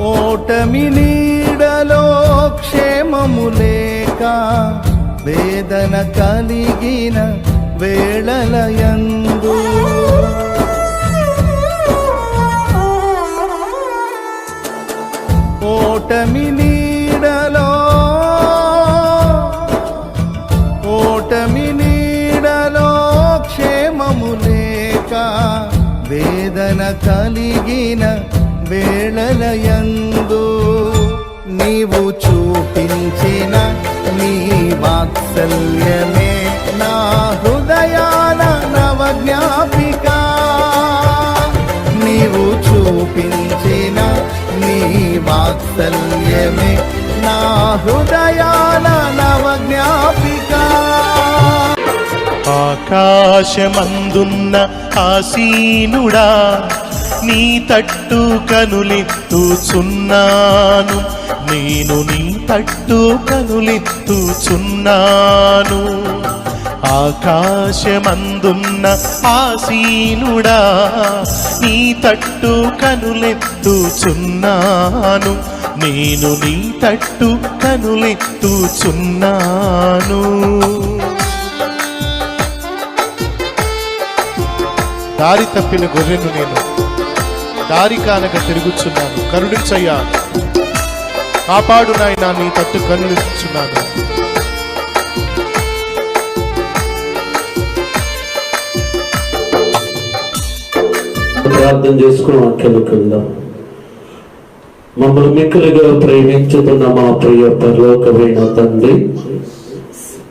ఓటమి నీడలో క్షేమము లేక వేదన కలిగిన వేళలయందు ఓటమి నీడలో క్షేమము లేక వేదన కలిగిన వేళలయందు నీవు చూపించిన నీ వాత్సల్యమే నా హృదయాన నవజ్ఞాపిక. నీవు చూపించిన నీ వాత్సల్యమే నా హృదయాన నవజ్ఞాపిక. ఆకాశమందున్న ఆసీనుడా నీ తట్టు కనులెత్తుచున్నాను, నేను నీ తట్టు కనులెత్తుచున్నాను. ఆకాశమందున్న ఆసీనుడా నీ తట్టు కనులెత్తుచున్నాను, నేను నీ తట్టు కనులెత్తుచున్నాను. దారి తప్పిన గొర్రెను నేను దారి కానక తిరుగుచున్నాను, కరుణించయ్యా కాపాడు నాయనా, నీ తట్టు కనులెత్తుచున్నాను. ప్రార్థన చేసుకుని వాక్యాలకు వెళ్దాం. మమ్మల్ని మిక్కులుగా ప్రేమించుతున్న మా ప్రియ పరలోకమైన తండ్రి,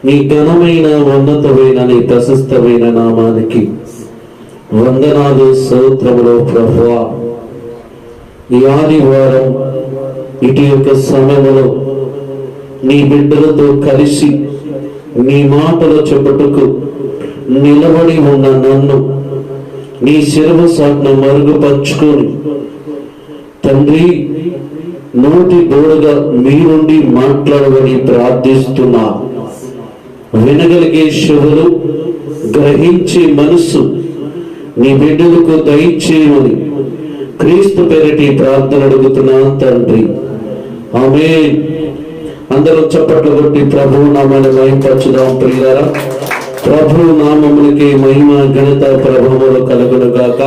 నీ ఘనమైన ఉన్నతమైన నీ ప్రశస్తమైన నామానికి వందనాలు స్తోత్రములు ప్రభువా. ఈ ఆదివారం ఇటు యొక్క సమయంలో నీ బిడ్డలతో కలిసి నీ మాటలు చెప్పుటకు నిలబడి ఉన్న నన్ను నీ శిరవ సాటును మరుగుపరుచుకొని తండ్రి నోటి దూడగా మీ నుండి మాట్లాడవని ప్రార్థిస్తున్నా. వినగలిగే చెవులు, గ్రహించే మనస్సు నీ బిడ్డలకు దయచేయమని క్రీస్తు పేరిటి ప్రార్థన అడుగుతున్నా తండ్రి, ఆమేన్. అందరూ చప్పట్లు కొట్టి ప్రభువు నామాన్ని మహిమపరచుదాం. ప్రియులారా, ప్రభువు నామమునికి మహిమ ఘనత ప్రభావములు కలుగును గాక.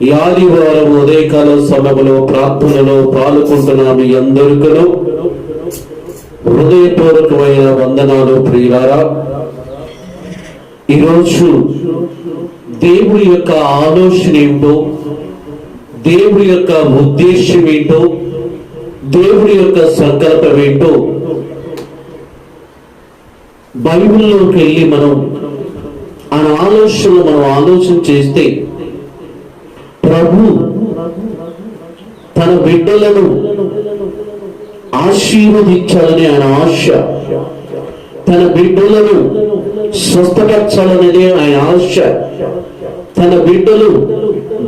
ఈ ఆదివారం ఉదయకాల సమయంలో ప్రార్థనలో పాల్గొంటున్న మీ అందరికీ హృదయపూర్వకమైన వందనాలు. ప్రియులారా, ఈరోజు దేవుడి యొక్క ఆలోచన ఏంటో, దేవుడి యొక్క ఉద్దేశం ఏంటో, దేవుడి యొక్క సంకల్పం ఏంటో బైబిల్లోకి వెళ్ళి మనం ఆలోచన చేస్తే ప్రభు తన బిడ్డలను ఆశీర్వదించాలని ఆయన ఆశ, తన బిడ్డలను స్వస్థపరచాలనేది ఆయన ఆశ, తన బిడ్డలు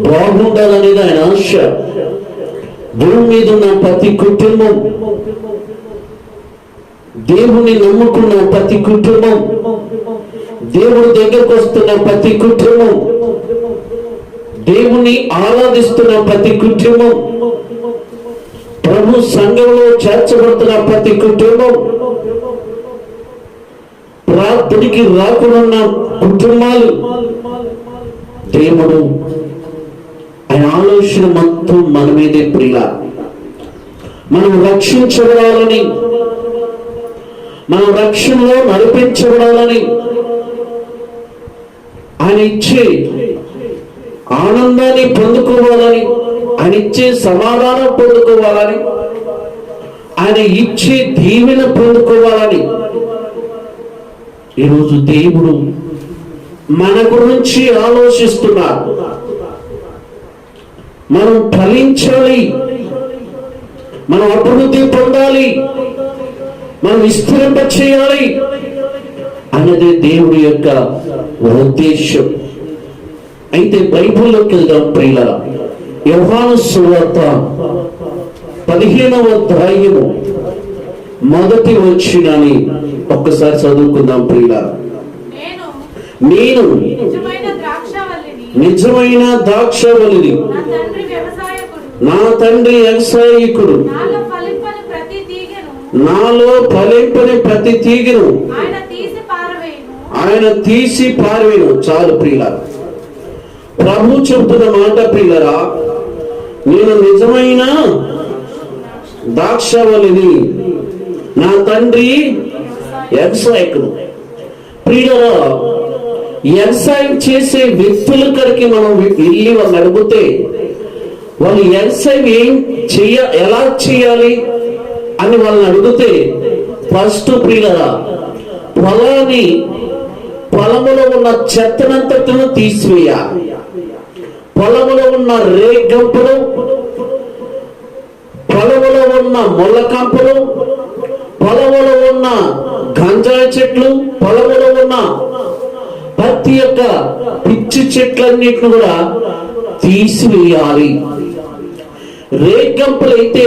బాగుండాలనేది ఆయన ఆశ. భూమి మీద ఉన్న ప్రతి కుటుంబం, దేవుని నమ్ముకున్న ప్రతి కుటుంబం, దేవుడి దగ్గరకు వస్తున్న ప్రతి కుటుంబం, దేవుని ఆరాధిస్తున్న ప్రతి కుటుంబం, ప్రభు సంఘంలో చేర్చబడుతున్న ప్రతి కుటుంబం, ప్రార్థనకి రాకుండా కుటుంబాలు, దేవుడు ఆయన ఆలోచన మొత్తం మన మీదే. ప్రియ, మనం రక్షించబడాలని, మనం రక్షణలో నడిపించబడాలని, ఆయన ఇచ్చే ఆనందాన్ని పొందుకోవాలని, ఆయన ఇచ్చే సమాధానం పొందుకోవాలని, ఆయన ఇచ్చే దీవెన పొందుకోవాలని ఈరోజు దేవుడు మన గురించి ఆలోచిస్తున్నాడు. మనం ఫలించాలి, మనం అభివృద్ధి పొందాలి, మనం విస్తరింప చేయాలి అన్నది దేవుడి యొక్క ఉద్దేశం. అయితే బైబిల్లోకి వెళ్దాం ప్రియులారా. యోహాను సువార్త 15వ అధ్యాయము మొదటి వచనాన్ని ఒక్కసారి చదువుకుందాం ప్రియులారా. నేను నిజమైన ద్రాక్షవల్లిని, నా తండ్రి వ్యవసాయకుడు, నాలో ఫలింపని ప్రతి తీగెను నాలో ఫలింపని ప్రతి తీగను ఆయన తీసి పారవేయును. ఆయన తీసి పారవేయును. చాలు ప్రియులారా, ప్రభు చెబుతున్న మాట ప్రియులారా, నేను నిజమైన ద్రాక్షవల్లిని, నా తండ్రి వ్యవసాయకుడు. ప్రియులారా, వ్యవసాయం చేసే వ్యక్తుల కడికి మనం వెళ్ళి వాళ్ళని అడిగితే వాళ్ళు వ్యవసాయం ఎలా చేయాలి అని వాళ్ళని అడిగితే ఫస్ట్ ప్రియులారా, పొలములో ఉన్న చెత్తనంతటిని తీసివేయాలి. పొలములో ఉన్న రేగంపులు, పొలములో ఉన్న ముళ్ళకంపులు, పొలములో ఉన్న గంజాయి చెట్లు, పొలములో ఉన్న ప్రతి యొక్క పిచ్చి చెట్లన్నిటిని కూడా తీసివేయాలి. రేగంపులైతే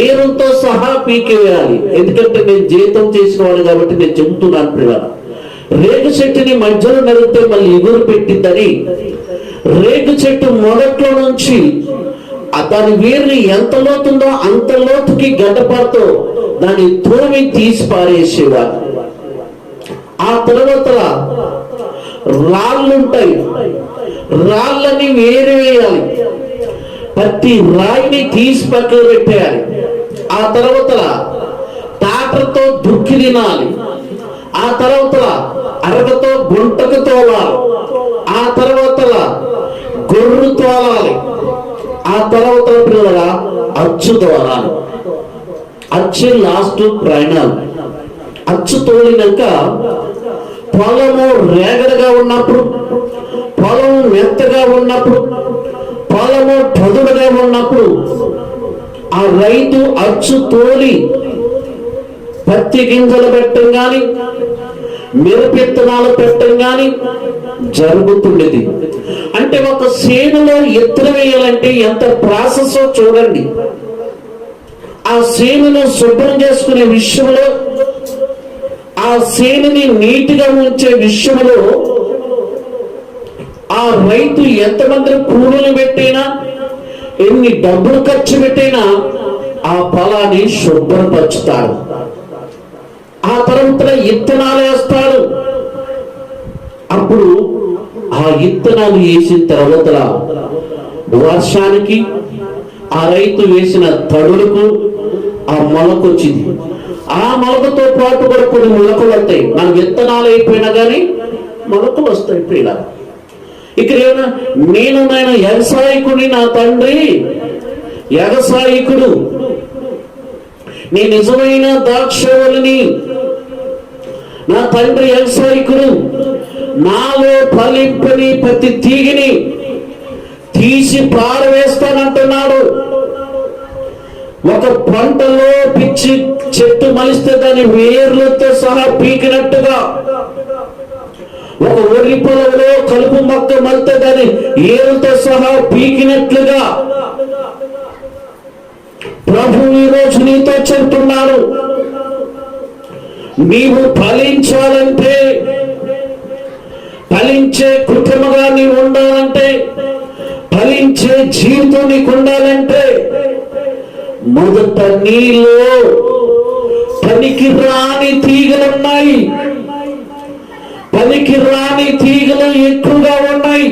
ఏరుతో సహా పీకేయాలి. ఎందుకంటే నేను జీతం చేసిన వాడు కాబట్టి నేను చెబుతున్నాను పిల్లలు. రేగు చెట్టుని మధ్యలో నరిగితే మళ్ళీ ఎగురు పెట్టిందని రేగు చెట్టు మొదట్లో నుంచి దాని వేరుని ఎంత లోతుందో అంత లోతుకి గడ్డపారతో దాన్ని తోమి తీసి పారేసేవారు. ఆ తర్వాత రాళ్ళుంటాయి, రాళ్ళని వేరు వేయాలి, ప్రతి రాయిని తీసి పక్కన పెట్టేయాలి. ఆ తర్వాత టాటర్తో దుక్కి తినాలి. ఆ తర్వాత అరగతో గుంటకు తోలాలి. ఆ తర్వాత గొర్రు తోలాలి. ఆ తర్వాత పిల్లగా అచ్చు తోలాలి. అచ్చు లాస్ట్ ప్రయాణాలు. అచ్చు తోలినాక పొలము రేగడగా ఉన్నప్పుడు, పొలము మెత్తగా ఉన్నప్పుడు, పొలము పదుడుగా ఉన్నప్పుడు ఆ రైతు అచ్చు తోలి పత్తి గింజలు పెట్టడం గాని మిరపెత్తనాలు పెట్టడం గాని జరుగుతుండేది. అంటే ఒక సేనులో ఎత్తులు వేయాలంటే ఎంత ప్రాసెస్ చూడండి. ఆ సేనును శుభ్రం చేసుకునే విషయంలో, ఆ సేనుని నీటిగా ఉంచే విషయంలో ఆ రైతు ఎంతమంది కూలీలు పెట్టినా, ఎన్ని డబ్బులు ఖర్చు పెట్టినా ఆ పొలాన్ని శుభ్రపరుచుతాడు. ఆ తర్వాత ఇత్తనాలు వేస్తాడు. అప్పుడు ఆ ఇత్తనాలు వేసిన తర్వాత వర్షానికి ఆ రైతు వేసిన తడులకు ఆ మొలక వచ్చింది. ఆ మొలకతో పాటు కూడా కొన్ని మొలకలు వస్తాయి. మన విత్తనాలు అయిపోయినా కానీ మొలకలు వస్తాయి ప్రియుల. ఇక్కడ ఏమన్నా నేను వ్యవసాయకుడి, నా తండ్రి వ్యవసాయకుడు, నీ నిజమైన ద్రాక్షవల్లిని, నా తండ్రి వ్యవసాయకుడు, నాలో ఫలింపని ప్రతి తీగిని తీసి పారవేస్తానంటున్నాడు. ఒక పంటలో పిచ్చి చెట్టు మలిస్తే దాని వేర్లతో సహా పీకినట్టుగా, ఒక ఒర్రి పొలంలో కలుపు మొక్క మలితే దాని ఏరుతో సహా పీకినట్లుగా ప్రభు ఈ రోజు నీతో చెప్తున్నాడు. నీవు ఫలించాలంటే, ఫలించే కుటుంబంగా నీవు ఉండాలంటే, ఫలించే జీవితం నీకు ఉండాలంటే మొదట నీలో పనికి రాని తీగలున్నాయి. పనికి రాని తీగలు ఎక్కువగా ఉన్నాయి.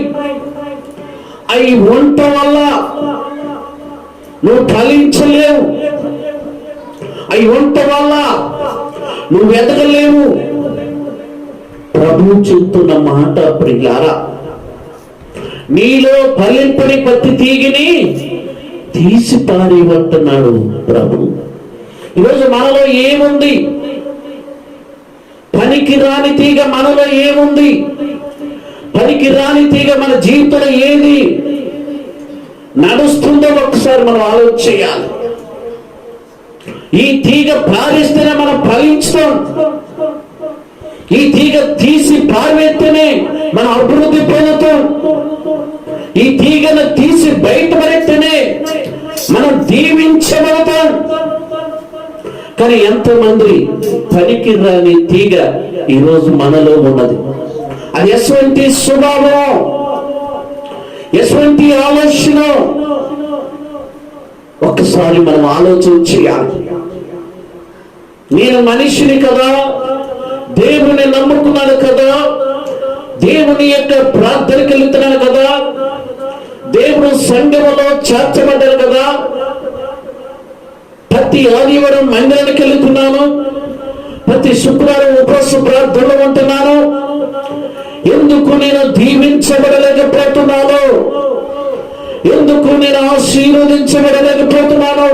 అవి ఉండటం వల్ల నువ్వు ఫలించలేవు. అవి ఉండటం వల్ల నువ్వు ఎదగలేవు. ప్రభు చెబుతున్న మాట ప్రియులారా, నీలో ఫలింపని ప్రతి తీగిని తీసి పారేయమంటున్నాడు ప్రభు. ఈరోజు మనలో ఏముంది? పనికి రాని తీగ మనలో ఏముంది? పనికి రాని తీగ మన జీవితంలో ఏది నడుస్తుందో ఒకసారి మనం ఆలోచన చేయాలి. ఈ తీగ పారేస్తేనే మనం ఫలించుతాం. ఈ తీగ తీసి పారవేస్తేనే మనం అభివృద్ధి పొందుతాం. ఈ తీగను తీసి బయటపడేస్తేనే మనం దీవించబడతాం. కానీ ఎంతమంది పనికి రాని తీగ ఈరోజు మనలో ఉన్నది. అది ఎటువంటి స్వభావం, ఎటువంటి ఆలోచన, ఒక్కసారి మనం ఆలోచన చేయాలి. నేను మనిషిని కదా, దేవుని నమ్ముకున్నాను కదా, దేవుని యొక్క ప్రార్థనకి వెళ్తున్నాను కదా, దేవుడు సంఘములో చేర్చబడ్డాను కదా, ప్రతి ఆదివారం మందిరానికి వెళ్తున్నాను, ప్రతి శుక్రవారం ఉపవాస ప్రార్థనలు ఉంటున్నాను, ఎందుకు నేను దీవించబడలేకపోతున్నాను? ఎందుకు నేను ఆశీర్వదించబడలేకపోతున్నాను?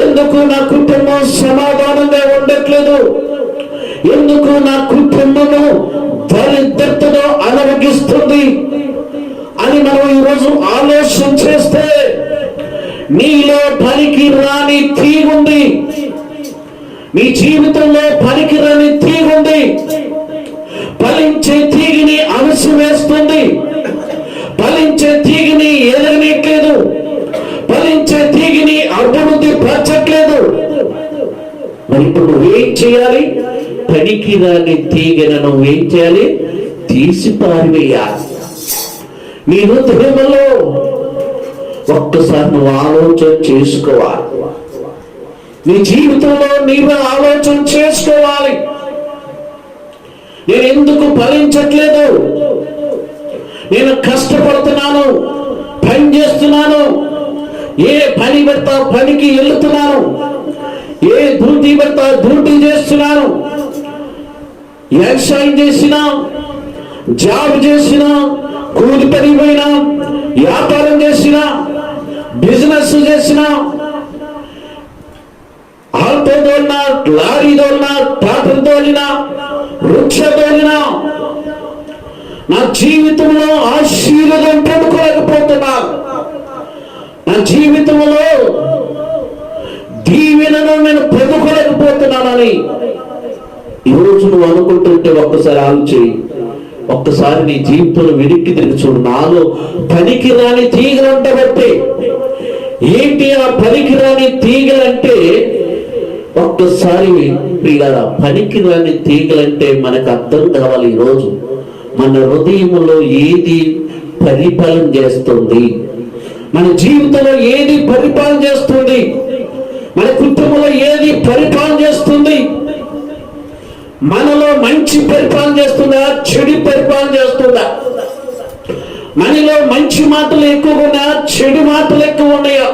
ఎందుకు నా కుటుంబం సమాధానంగా ఉండట్లేదు? ఎందుకు నా కుటుంబము దరిద్రతలో అనుభవిస్తుంది అని మనం ఈరోజు ఆలోచన చేస్తే, నీలో పనికి రాని తీగుంది, నీ జీవితంలో పనికి రాని తీగుంది. ఫలించే తీగిని అణిసివేస్తుంది, ఫలించే తీగిని ఎదగనట్లేదు, ఫలించే తీగిని అభివృద్ధి పరచట్లేదు. మరి ఇప్పుడు నువ్వేం చేయాలి? పనికి రాని తీగను నువ్వేం చేయాలి? తీసి పారివేయాలి. నీ హృదయంలో ఒక్కసారి నువ్వు ఆలోచన చేసుకోవాలి. నీ జీవితంలో నీవే ఆలోచన చేసుకోవాలి. నేను ఎందుకు ఫలించట్లేదు? నేను కష్టపడుతున్నాను, పని చేస్తున్నాను, ఏ పని పెడతా పనికి వెళ్తున్నాను, ఏ డ్యూటీ పెడతా డ్యూటీ చేస్తున్నాను, వ్యవసాయం చేసినా, జాబ్ చేసినా, కూలి పని పోయినా, వ్యాపారం చేసినా, బిజినెస్ చేసినా, ఆటో తోలినా, లారీ తోలినా, ట్రాక్టర్ తోలినా, వృక్ష తోలినా, నా జీవితంలో ఆశీర్వాదం పొందుకోలేకపోతున్నాను. నా జీవితంలో దీవెనను నేను పొందుకోలేకపోతున్నానని ఈరోజు నువ్వు అనుకుంటుంటే ఒక్కసారి ఆలోచి, ఒక్కసారి నీ జీవితంలో వెనక్కి తిరిగి చూడు. నాలో పనికి రాని తీగలు ఉండబట్టే. ఏంటి ఆ పనికి రాని తీగలంటే? ఒక్కసారి ప్రియులారా, పనికి రాని తీగలంటే మనకు అర్థం కావాలి. ఈరోజు మన హృదయంలో ఏది పరిపాలన చేస్తుంది, మన జీవితంలో ఏది పరిపాలన చేస్తుంది, మన కుటుంబంలో ఏది పరిపాలన చేస్తుంది? మనలో మంచి పరిపాలన చేస్తుందా, చెడు పరిపాలన చేస్తుందా? మనలో మంచి మాటలు ఎక్కువ ఉన్నాయా, చెడు మాటలు ఎక్కువ ఉన్నాయా?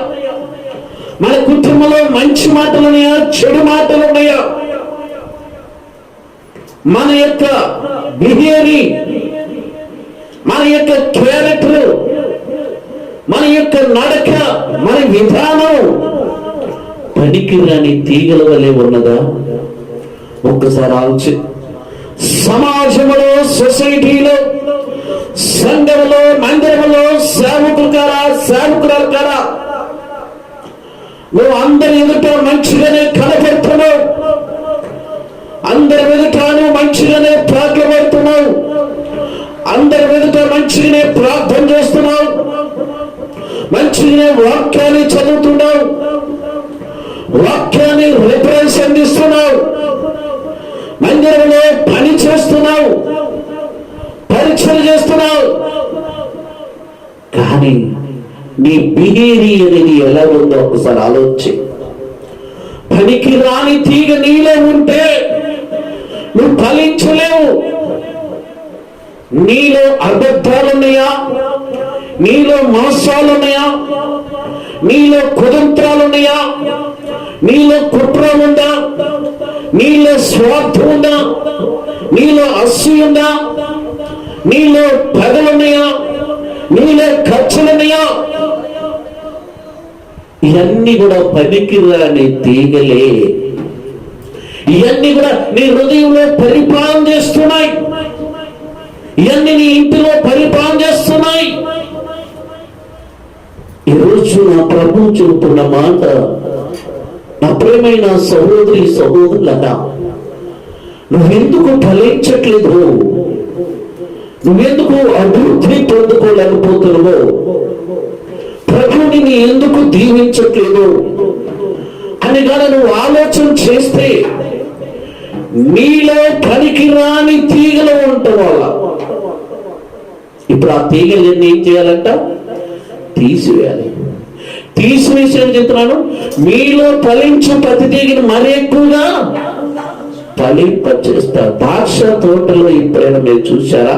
మన కుటుంబంలో మంచి మాటలు ఉన్నాయా, చెడు మాటలు ఉన్నాయా? మన యొక్క బిహేవియర్, మన యొక్క క్యారెక్టర్, మన యొక్క నడక, మన విధానం పనికిరాని తీగల వలె ఉన్నదా? ఒక్కసారి ఆలోచి. సమాజంలో, సొసైటీలో, సంఘంలో, మందిరంలో సేవకురాలు కారా, నువ్వు అందరి ఎదుట మంచిగానే కనబడుతున్నావు, అందరి ఎదుట నువ్వు మంచిగానే ప్రార్థనపడుతున్నావు, అందరి ఎదుట మంచిగానే ప్రార్థన చేస్తున్నావు, మంచిగానే వాక్యాన్ని చదువుతున్నావు, వాక్యాన్ని రిఫరెన్స్ అందిస్తున్నావు, మందిరంలో పని చేస్తున్నావు, పరీక్షలు చేస్తున్నావు. కానీ నీ బిహేవియర్ అనేది ఎలా ఉందో ఒకసారి ఆలోచి. పనికి రాని తీగ నీలో ఉంటే నువ్వు ఫలించలేవు. నీలో అబద్ధాలున్నాయా, నీలో మోసాలున్నాయా, నీలో కుతంత్రాలున్నాయా, నీలో కుట్రలుందా, నీలో స్వార్థం ఉందా, నీలో అసూయ ఉందా, నీలో పగలున్నాయా, నీలో ఖర్చులున్నాయా? ఇవన్నీ కూడా పనికిరాని తీగలే. ఇవన్నీ కూడా నీ హృదయంలో పరిపాలన చేస్తున్నాయి, ఇవన్నీ నీ ఇంటిలో పరిపాలన చేస్తున్నాయి. ఈరోజు నా ప్రభు చెబుతున్న మాట, నా ప్రియమైన సహోదరి సహోదరులరా, నువ్వెందుకు ఫలించట్లేదు, నువ్వెందుకు అభివృద్ధి పొందుకోలేకపోతున్నావో, ప్రభుని నీ ఎందుకు దీవించట్లేదు అని కానీ నువ్వు ఆలోచన చేస్తే నీలో పనికిరాని తీగలు ఉంటావాళ్ళ. ఇప్పుడు ఆ తీగలన్నీ ఏం చేయాలంట? తీసివేయాలి. తీసివేసి అని చెప్తున్నాను, మీలో ఫలించు ప్రతి తీగని మరి ఎక్కువగా ఫలింపచేస్తారు. ద్రాక్ష తోటలో ఎప్పుడైనా మీరు చూసారా?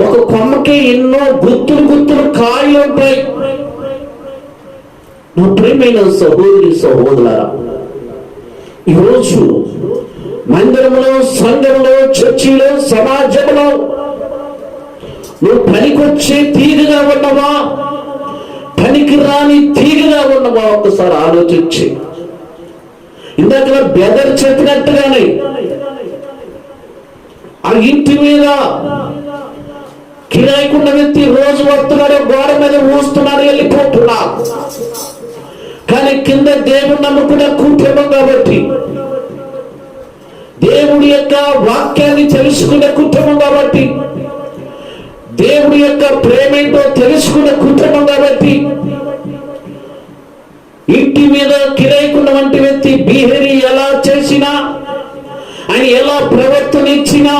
ఒక కొమ్మకి ఎన్నో గుత్తులు కాయలు ఉంటాయి. నా ప్రియమైన సహోదరి సహోదరులారా, ఈరోజు మందిరంలో, సంఘంలో, చర్చిలో, సమాజంలో నువ్వు పనికొచ్చే తీగగా ఉన్నవా, పనికి రాని తీగగా ఉన్నవా? ఒక్కసారి ఆలోచించి. ఇందాక బెదర్ చెప్పినట్టుగానే ఆ ఇంటి మీద కిరాయికున్న వ్యక్తి రోజు వస్తున్నాడు, గోడ మీద ఊస్తున్నాడు, వెళ్ళిపోతున్నాడు. కానీ కింద దేవుడు నమ్ముకున్న కుటుంబం కాబట్టి, దేవుడి యొక్క వాక్యాన్ని తెలుసుకునే కుటుంబం కాబట్టి, దేవుడి యొక్క ప్రేమేంటో తెలుసుకునే కుటుంబం కాబట్టి, ఇంటి మీద కిరాయికున్న వంటి వ్యక్తి బిహేవి ఎలా చేసినా, ఆయన ఎలా ప్రవర్తన ఇచ్చినా,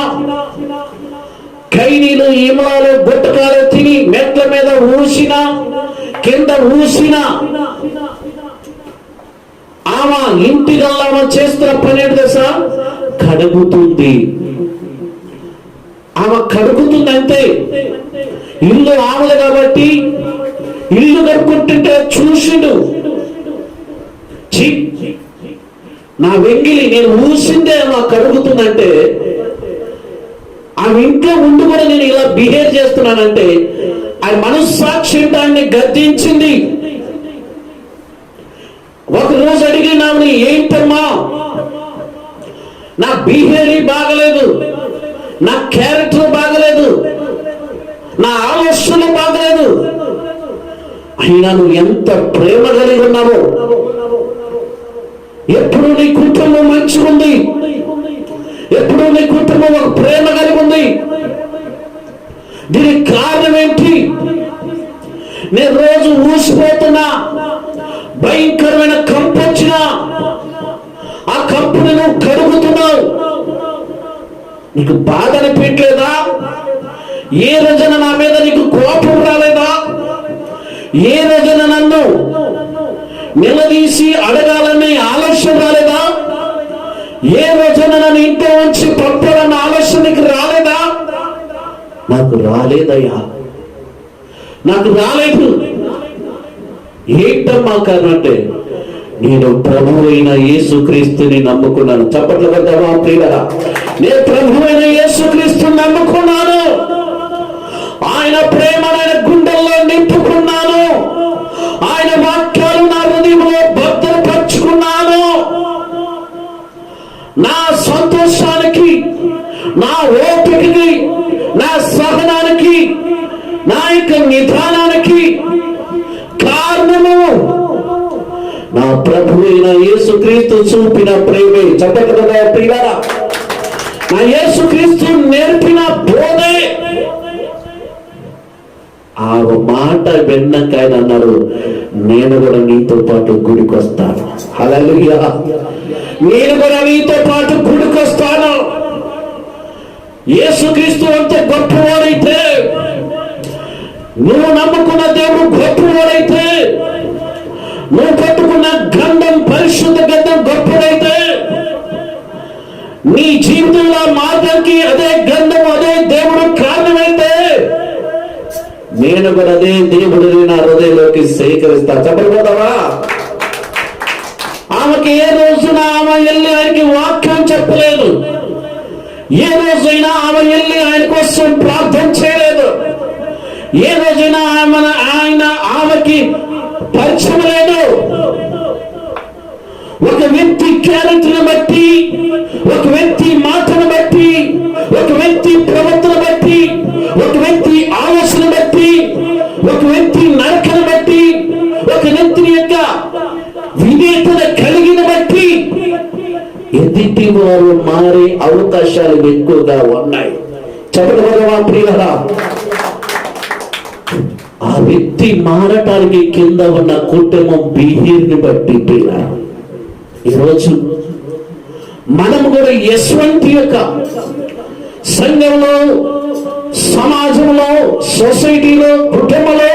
ఖైనీలు, ఇమలాలు, గుట్టకాలు తిని మెట్ల మీద ఊసినా, కింద ఊసినా, ఆమె ఇంటికల్లా చేస్తున్న పని ఏంటి తెలుసా? కడుగుతుంది. ఆమె కడుగుతుంది అంతే. ఇల్లు ఆమెది కాబట్టి ఇల్లు కడుక్కుంటుంటే చూసిండు, నా వెంగిలి నేను ఊసిందే ఆమె కడుగుతుందంటే, ఆమె ఇంట్లో ఉండి కూడా నేను ఇలా బిహేవ్ చేస్తున్నానంటే ఆ మనస్సాక్షి దాన్ని గద్దించింది. ఒకరోజు అడిగినామని, ఏంటమ్మా నా బిహేవియర్ బాగలేదు, నా క్యారెక్టర్ బాగలేదు, నా ఆలోచనలు బాగలేదు, అయినా నువ్వు ఎంత ప్రేమ కలిగి ఉన్నావో, ఎప్పుడు నీ కుటుంబం మంచిగా ఉంది, ఎప్పుడు నీ కుటుంబం ఒక ప్రేమ కలిగి ఉంది. దీనికి కారణం ఏంటి? నేను రోజు ఊసిపోతున్నా, భయంకరమైన కంపు వచ్చినా ఆ కంపుని నువ్వు కడుగుతున్నావు, నీకు బాధ అనిపించలేదా? ఏ రోజున నా మీద నీకు కోపం రాలేదా? ఏ రోజున నన్ను నిలదీసి అడగాలనే ఆలోచన రాలేదా? ఏ రోజున నన్ను ఇంట్లో ఉంచి పంపాలన్న ఆలోచన నీకు రాలేదా? నాకు రాలేదయ్యా, నాకు రాలేదు. ఏంటమ్మా కారణం అంటే, నేను ప్రభు అయిన యేసుక్రీస్తుని నమ్ముకున్నాను. చప్పట్లు కొడతావా ప్రియులారా? నేను ప్రభు అయిన యేసుక్రీస్తుని నమ్ముకున్నాను, ఆయన ప్రేమను ఆయన గుండెల్లో నింపుకున్నాను, ఆయన వాక్యాలు నా హృదయంలో భద్రపరుచుకున్నాను. నా సంతోషానికి, నా ఓపికకి, నా సహనానికి, నా యొక్క నిదానానికి కారణము నా ప్రభు అయిన యేసుక్రీస్తు చూపిన ప్రేమే. చెప్పండి కదా ప్రియులారా, నా యేసుక్రీస్తు నేర్పిన బోధే. ఆ మాట విన్నాక ఆయన అన్నాడు, నేను కూడా నీతో పాటు గుడికి వస్తాను. హల్లెలూయా, నేను కూడా నీతో పాటు గుడికి వస్తాను. యేసుక్రీస్తు అంత గొప్పవాడైతే, నువ్వు నమ్ముకున్న దేవుడు గొప్పవాడైతే, నువ్వు పట్టుకున్న గ్రంథం పరిశుద్ధ గ్రంథం గొప్పదైతే, నీ జీవితంలో మార్గానికి అదే గ్రంథం, అదే దేవుడు కారణమైతే, నేను కూడా అదే దేవుడిని నా హృదయంలోకి సేకరిస్తా. చెప్పకపోతావా? ఆమెకి ఏ రోజున ఆమె వెళ్ళి ఆయనకి వాక్యం చెప్పలేదు, ఏ రోజైనా ఆమె వెళ్ళి ఆయన కోసం ప్రార్థన చేయలేదు, ఏ రోజైనా ఆయన ఆమెకి పరిచయం లేదు. ఒక వ్యక్తి క్యారెక్టర్ని బట్టి, ఒక వ్యక్తి మాటను బట్టి, ఒక వ్యక్తి ప్రవర్తన బట్టి, ఒక వ్యక్తి ఆలోచన బట్టి, ఒక వ్యక్తి నరకను బట్టి, ఒక వ్యక్తి యొక్క విధేయత కలిగిన బట్టి ఎదుటి వారు మారే అవకాశాలు ఎక్కువగా ఉన్నాయి. చెప్పగలవా ప్రియులారా? ఆ వ్యక్తి మారటానికి కింద ఉన్న కుటుంబం బిహేవియర్ని బట్టి ప్రియులారా, ఈరోజు మనం కూడా ఎటువంటి యొక్క సంఘంలో, సమాజంలో, సొసైటీలో, కుటుంబంలో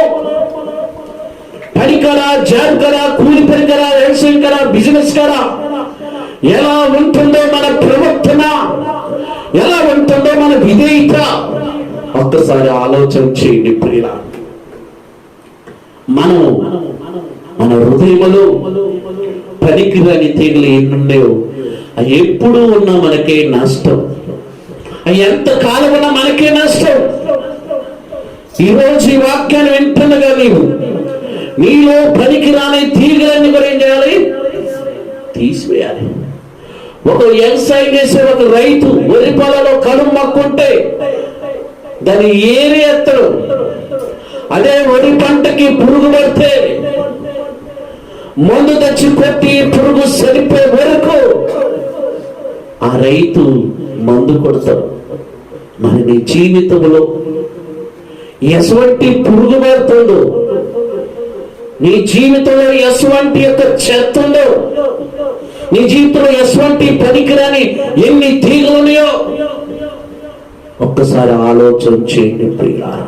పనికరా, జాబ్ కరా, కూలి పని కరా, వ్యవసాయం కరా, బిజినెస్ కరా, ఎలా ఉంటుందో మన ప్రవర్తన, ఎలా ఉంటుందో మన విధేయత, ఒక్కసారి ఆలోచన చేయండి ప్రియుల. మనం మన హృదయంలో పనికిరాని తీగలు ఎన్నున్నాయో అవి ఎప్పుడూ ఉన్నా మనకే నష్టం. అవి ఎంత కాలం ఉన్నా మనకే నష్టం. ఈరోజు ఈ వాక్యాన్ని వింటుండగా నీలో పనికిరాని తీగలన్నీ కూడా ఏం చేయాలి? తీసివేయాలి. ఒక వ్యవసాయం చేసే ఒక రైతు వరి పొలంలో కలుపు మక్కుంటే దాన్ని ఏరి ఎత్తడు. అదే వరి పంటకి పురుగు పడితే మందు తెచ్చి కొట్టి పురుగు సరిపోయే వరకు ఆ రైతు మందు కొడతాడు. మరి నీ జీవితంలో ఎటువంటి పురుగు పడుతుందో, నీ జీవితంలో ఎటువంటి యొక్క చెత్త ఉందో, నీ జీవితంలో ఎటువంటి పనికిరాని ఎన్ని తీగలున్నాయో ఒక్కసారి ఆలోచన చేయండి ప్రియులారా.